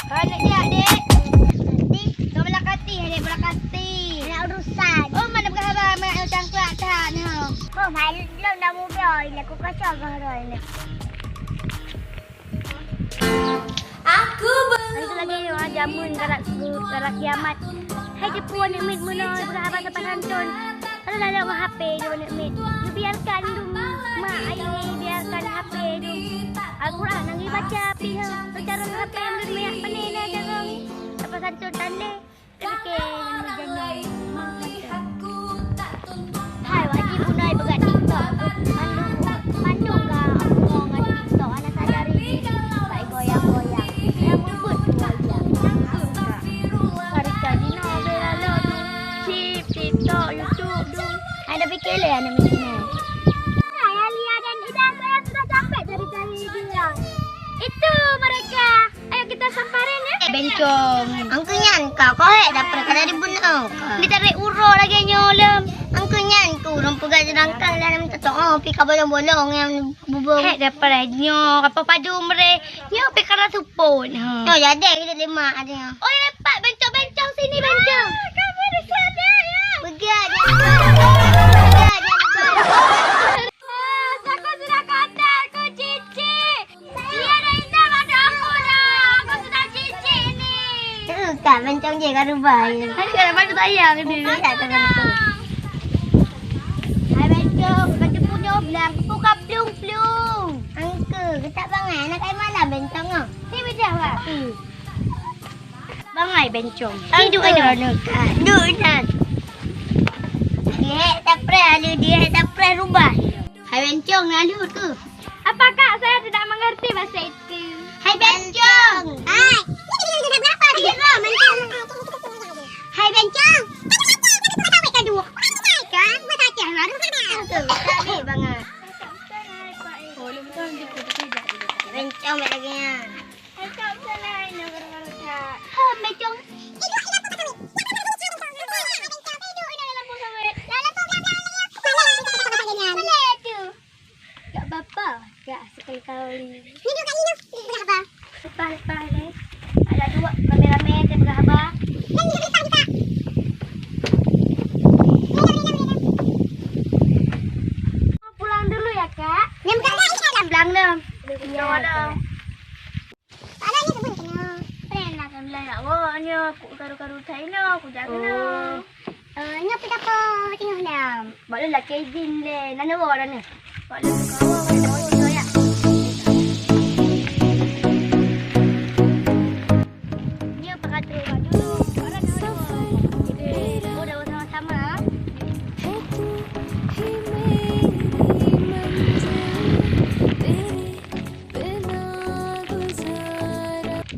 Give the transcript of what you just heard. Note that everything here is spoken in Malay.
Adik dia, adik. Nanti kau melakati, adik melakati. Nak urusan. Oh, mana berkhabar nak cangklat tak ni? Oh, malu dah muda ini aku kacau kau ini. Aku itu lagi jamun garak kiamat. Hai jepun nak mit munoi berkhabar sampai hantun. Kalau dah ada HP dia nak mit. Biarkan dulu mak ayah biarkan HP dulu. Al-Quran nanti baca piha. Secara HP yang berminyak pening dah jangan. Lepas hantun tanda. Fikir jangan. Hai wajib munoi berat TikTok. Pandu kah aku ngomong TikTok anak sadari. Baik goyang-goyang. Yang berbut goyang. Hari tadi nak bela tu. Chip, TikTok, YouTube tu. Ada fikir le anak macam ni. Alia dan Ida saya sudah sampai cari-cari dia. Itu mereka. Ayo kita samperin ya. Bencong. Angkunya kau dapat dari bunau. Ditarik uro lagi nyolem. Angkunya kau rumpu gaji rangkang dan minta tolong pi bolong-bolong yang bubung. Hek dapat nyo apa padu mere. Nyo pi kara supun. Oh jadi kita lima ada. Oh ya Pak bencong sini bencong. Kamu di sana ya. Begitu. Kan bencong je kan rumah ya. Kan bantu sayang ni. Tak bencong. Hai bencong, kata punya bilang buka plung-plung. Angke, ketak bangai nak ai mana bencong ah. Ni beda awak. Bangai bencong. Hidup ada nak. Duk nak. Dia tak pernah ada dia tak pernah rubah. Hai bencong lalu tu. Apakah saya tidak mengerti bahasa itu? Hai bencong. Hai. Dia bencong. Hai bencong. Sampai kedua. Kan? Masa cah baru kan? Tadi banget. Oh, betul bencong lagi nya. Bencong sana ini gara-gara. Ha, bencong. Tak apa-apa. Tak sekali-kali. Ni juga ini. Berapa? Lepas ni. Ada dua kameramen yang berapa? Dan ni kita. Pulang dulu ya, Kak. Yang bukan ini dalam belang dah. Ya, ada. Ada ni sebut kena. Pernah kan belang nak awaknya. Aku karu-karu China, aku jaga nak. Ni apa dapat tengok dah. Baliklah kezin le. Nana bawa dah ni. Balik ke kawan.